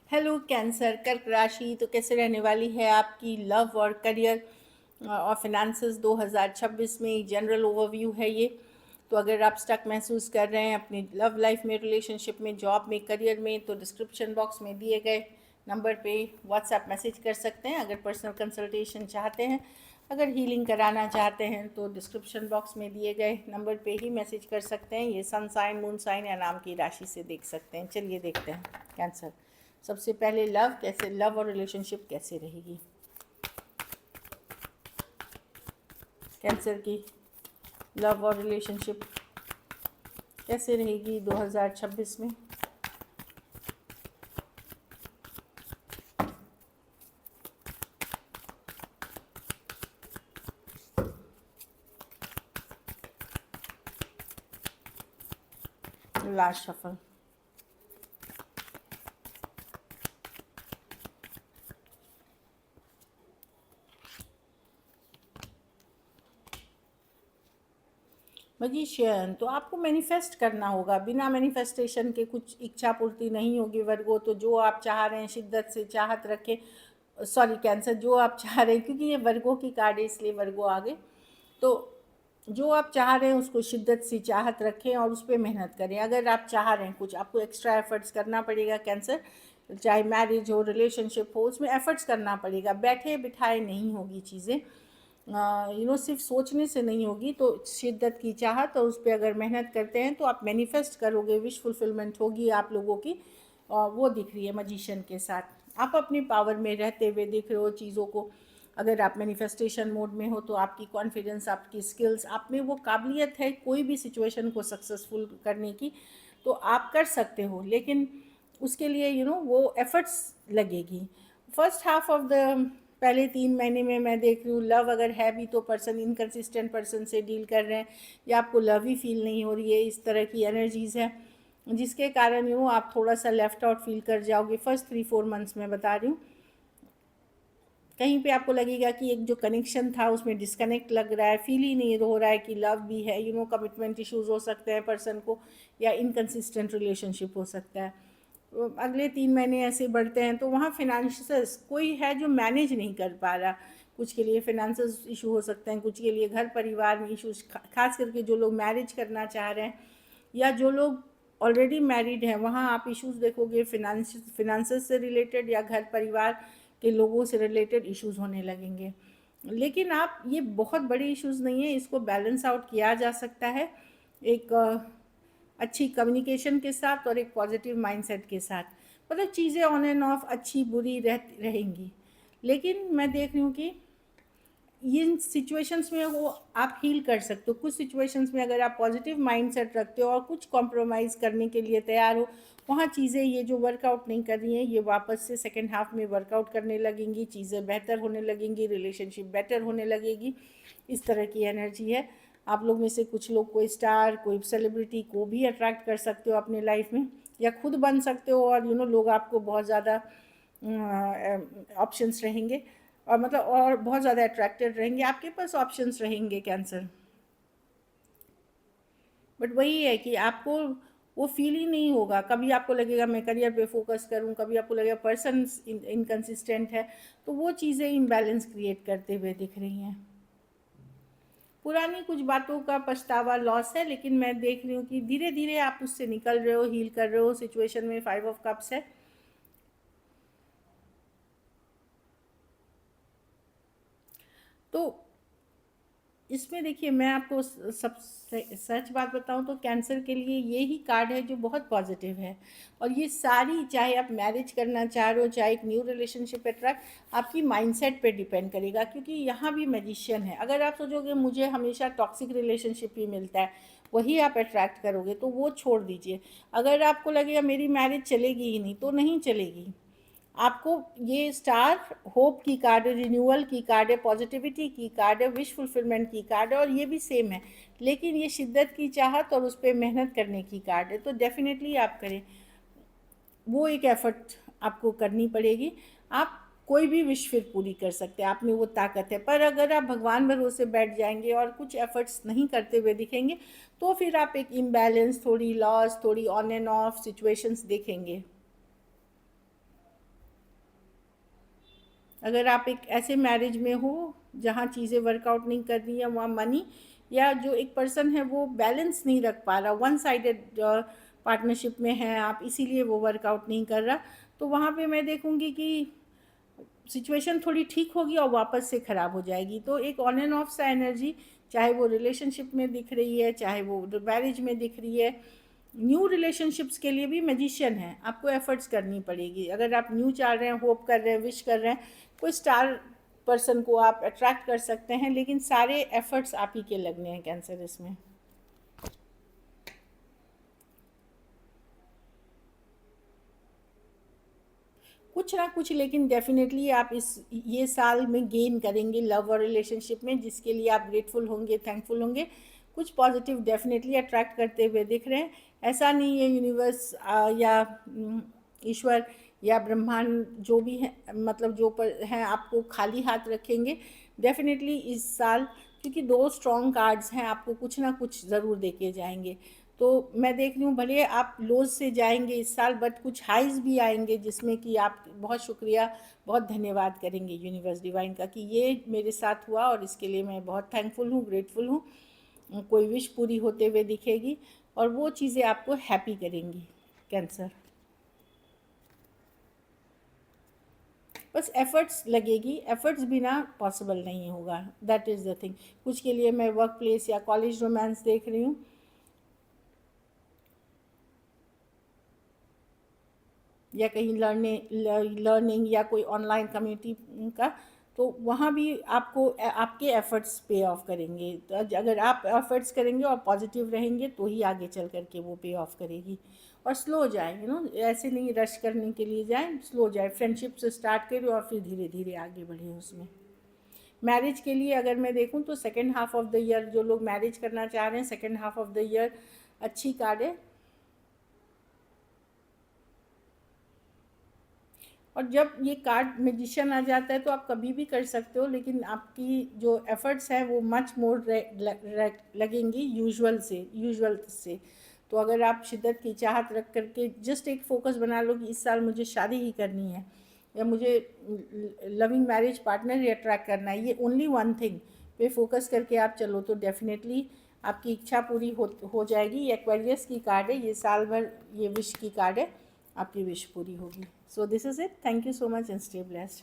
Hello cancer, कर्क राशि तो कैसे रहने वाली है आपकी लव और करियर और फिनेंसेस 2026 में। जनरल ओवरव्यू है ये। तो अगर आप स्टक महसूस कर रहे हैं अपनी लव लाइफ में, रिलेशनशिप में, जॉब में, करियर में, तो डिस्क्रिप्शन बॉक्स में दिए गए नंबर पे व्हाट्सएप मैसेज कर सकते हैं अगर पर्सनल कंसल्टेशन चाहते हैं। अगर हीलिंग कराना चाहते हैं तो डिस्क्रिप्शन बॉक्स में दिए गए नंबर पे ही मैसेज कर सकते हैं। ये सन साइन, मून साइन या नाम की राशि से देख सकते हैं। चलिए देखते हैं कैंसर। सबसे पहले लव और रिलेशनशिप कैसे रहेगी कैंसर की। लव और रिलेशनशिप कैसे रहेगी 2026 में। Last shuffle. मजीशियन, तो आपको मैनिफेस्ट करना होगा। बिना मैनिफेस्टेशन के कुछ इच्छा पूर्ति नहीं होगी वर्गो। तो जो आप चाह रहे हैं, शिद्दत से चाहत रखें। सॉरी कैंसर, जो आप चाह रहे हैं, क्योंकि ये वर्गो की कार्ड है इसलिए वर्गो आगे। तो जो आप चाह रहे हैं उसको शिद्दत से चाहत रखें और उस पर मेहनत करें। अगर आप चाह रहे हैं कुछ, आपको एक्स्ट्रा एफर्ट्स करना पड़ेगा कैंसर। चाहे मैरिज हो, रिलेशनशिप हो, उसमें एफर्ट्स करना पड़ेगा। बैठे बिठाए नहीं होगी चीज़ें। सिर्फ सोचने से नहीं होगी। तो शिद्दत की चाहत और उस पर अगर मेहनत करते हैं तो आप मैनिफेस्ट करोगे, विश फुलफिलमेंट होगी आप लोगों की। वो दिख रही है मजिशियन के साथ। आप अपनी पावर में रहते हुए दिख रहे हो चीज़ों को। अगर आप मैनिफेस्टेशन मोड में हो तो आपकी कॉन्फिडेंस, आपकी स्किल्स, आप में वो काबिलियत है कोई भी सिचुएशन को सक्सेसफुल करने की। तो आप कर सकते हो, लेकिन उसके लिए वो एफर्ट्स लगेगी। फर्स्ट हाफ ऑफ द पहले 3 महीने में मैं देख रही हूँ लव अगर है भी तो पर्सन इनकन्सिस्टेंट पर्सन से डील कर रहे हैं, या आपको लव ही फील नहीं हो रही है। इस तरह की एनर्जीज है जिसके कारण आप थोड़ा सा लेफ्ट आउट फील कर जाओगे फर्स्ट 3-4 मंथ्स में, बता रही हूँ। कहीं पे आपको लगेगा कि एक जो कनेक्शन था उसमें डिस्कनेक्ट लग रहा है, फील ही नहीं हो रहा है कि लव भी है। कमिटमेंट इश्यूज हो सकते हैं पर्सन को, या इनकन्सिस्टेंट रिलेशनशिप हो सकता है। अगले 3 महीने ऐसे बढ़ते हैं तो वहाँ फिनेंशियस कोई है जो मैनेज नहीं कर पा रहा। कुछ के लिए फिनेंशियस इशू हो सकते हैं, कुछ के लिए घर परिवार में इशूज, खास करके जो लोग मैरिज करना चाह रहे हैं या जो लोग ऑलरेडी मैरिड हैं, वहाँ आप इश्यूज देखोगे फिनेंसेस से रिलेटेड या घर परिवार के लोगों से रिलेटेड इश्यूज होने लगेंगे। लेकिन आप, ये बहुत बड़े इश्यूज नहीं है, इसको बैलेंस आउट किया जा सकता है एक अच्छी कम्युनिकेशन के साथ और एक पॉजिटिव माइंडसेट के साथ। मतलब चीज़ें ऑन एंड ऑफ अच्छी बुरी रहेंगी। लेकिन मैं देख रही हूँ कि इन सिचुएशंस में वो आप हील कर सकते हो। कुछ सिचुएशंस में अगर आप पॉजिटिव माइंडसेट रखते हो और कुछ कॉम्प्रोमाइज़ करने के लिए तैयार हो, वहाँ चीज़ें ये जो वर्कआउट नहीं कर रही हैं ये वापस से सेकेंड हाफ में वर्कआउट करने लगेंगी। चीज़ें बेहतर होने लगेंगी, रिलेशनशिप बेटर होने लगेगी। इस तरह की एनर्जी है। आप लोग में से कुछ लोग कोई स्टार, कोई सेलिब्रिटी को भी अट्रैक्ट कर सकते हो अपने लाइफ में, या खुद बन सकते हो। और लोग आपको बहुत ज़्यादा ऑप्शंस रहेंगे, और मतलब और बहुत ज़्यादा अट्रैक्टेड रहेंगे, आपके पास ऑप्शंस रहेंगे कैंसर। बट वही है कि आपको वो फील ही नहीं होगा। कभी आपको लगेगा मैं करियर पे फोकस करूं, कभी आपको लगेगा पर्सन इनकन्सिस्टेंट है। तो वो चीज़ें इम्बैलेंस क्रिएट करते हुए दिख रही हैं। पुरानी कुछ बातों का पछतावा, लॉस है, लेकिन मैं देख रही हूँ कि धीरे धीरे आप उससे निकल रहे हो, हील कर रहे हो सिचुएशन में। 5 ऑफ कप्स है। तो इसमें देखिए, मैं आपको सब सच बात बताऊं तो कैंसर के लिए ये ही कार्ड है जो बहुत पॉजिटिव है। और ये सारी, चाहे आप मैरिज करना चाह रहे हो, चाहे एक न्यू रिलेशनशिप अट्रैक्ट, आपकी माइंडसेट पे डिपेंड करेगा। क्योंकि यहाँ भी मैजिशियन है। अगर आप सोचोगे मुझे हमेशा टॉक्सिक रिलेशनशिप ही मिलता है, वही आप अट्रैक्ट करोगे, तो वो छोड़ दीजिए। अगर आपको लगेगा मेरी मैरिज चलेगी ही नहीं, तो नहीं चलेगी। आपको ये स्टार होप की कार्ड है, रिन्यूअल की कार्ड है, पॉजिटिविटी की कार्ड है, विश फुलफिलमेंट की कार्ड है, और ये भी सेम है। लेकिन ये शिद्दत की चाहत और उस पर मेहनत करने की कार्ड है। तो डेफिनेटली आप करें, वो एक एफर्ट आपको करनी पड़ेगी। आप कोई भी विश फिर पूरी कर सकते हैं, आप में वो ताकत है। पर अगर आप भगवान भरोसे बैठ जाएंगे और कुछ एफर्ट्स नहीं करते हुए दिखेंगे, तो फिर आप एक इम्बैलेंस, थोड़ी लॉस, थोड़ी ऑन एंड ऑफ सिचुएशंस देखेंगे। अगर आप एक ऐसे मैरिज में हो जहाँ चीज़ें वर्कआउट नहीं कर रही हैं, वहाँ मनी या जो एक पर्सन है वो बैलेंस नहीं रख पा रहा, वन साइडेड पार्टनरशिप में है आप, इसीलिए वो वर्कआउट नहीं कर रहा, तो वहाँ पे मैं देखूँगी कि सिचुएशन थोड़ी ठीक होगी और वापस से ख़राब हो जाएगी। तो एक ऑन एंड ऑफ सा एनर्जी, चाहे वो रिलेशनशिप में दिख रही है, चाहे वो मैरिज में दिख रही है। न्यू रिलेशनशिप्स के लिए भी मैजिशियन है, आपको एफर्ट्स करनी पड़ेगी। अगर आप न्यू चाह रहे हैं, होप कर रहे हैं, विश कर रहे हैं, कोई स्टार पर्सन को आप अट्रैक्ट कर सकते हैं, लेकिन सारे एफर्ट्स आप ही के लगने हैं कैंसर इसमें। कुछ ना कुछ लेकिन डेफिनेटली आप इस ये साल में गेन करेंगे लव और रिलेशनशिप में, जिसके लिए आप ग्रेटफुल होंगे, थैंकफुल होंगे। कुछ पॉजिटिव डेफिनेटली अट्रैक्ट करते हुए दिख रहे हैं। ऐसा नहीं है यूनिवर्स या ईश्वर या ब्रह्मांड जो भी है, मतलब जो पर हैं, आपको खाली हाथ रखेंगे डेफिनेटली इस साल, क्योंकि दो स्ट्रॉन्ग कार्ड्स हैं, आपको कुछ ना कुछ ज़रूर देके जाएंगे। तो मैं देख रही हूँ भले आप लोज से जाएंगे इस साल, बट कुछ हाइज भी आएंगे जिसमें कि आप बहुत शुक्रिया, बहुत धन्यवाद करेंगे यूनिवर्स डिवाइन का कि ये मेरे साथ हुआ और इसके लिए मैं बहुत थैंकफुल हूँ, ग्रेटफुल हूँ। कोई विश पूरी होते हुए दिखेगी और वो चीज़ें आपको हैप्पी करेंगी कैंसर। बस एफर्ट्स लगेगी, एफर्ट्स बिना पॉसिबल नहीं होगा, दैट इज़ द थिंग। कुछ के लिए मैं वर्क प्लेस या कॉलेज रोमांस देख रही हूँ, या कहीं लर्निंग या कोई ऑनलाइन कम्युनिटी का, तो वहाँ भी आपको आपके एफ़र्ट्स पे ऑफ करेंगे। तो अगर आप एफ़र्ट्स करेंगे और पॉजिटिव रहेंगे तो ही आगे चल कर के वो पे ऑफ करेगी। और स्लो जाए, ऐसे नहीं रश करने के लिए जाए, स्लो जाए, फ्रेंडशिप से स्टार्ट करें और फिर धीरे धीरे आगे बढ़े उसमें। मैरिज के लिए अगर मैं देखूँ तो second half of the year, जो लोग मैरिज करना चाह रहे हैं, second half of the year अच्छी कार्ड है। और जब ये कार्ड मैजिशियन आ जाता है तो आप कभी भी कर सकते हो, लेकिन आपकी जो एफर्ट्स हैं वो मच मोर लगेंगी यूजुअल से। तो अगर आप शिद्दत की चाहत रख करके जस्ट एक फोकस बना लो कि इस साल मुझे शादी ही करनी है या मुझे लविंग मैरिज पार्टनर ही अट्रैक्ट करना है, ये ओनली वन थिंग पे फोकस करके आप चलो तो डेफिनेटली आपकी इच्छा पूरी हो जाएगी। ये एक्वेरियस की कार्ड है, ये साल भर ये विश की कार्ड है, आपकी विश पूरी होगी। So this is it. Thank you so much and stay blessed.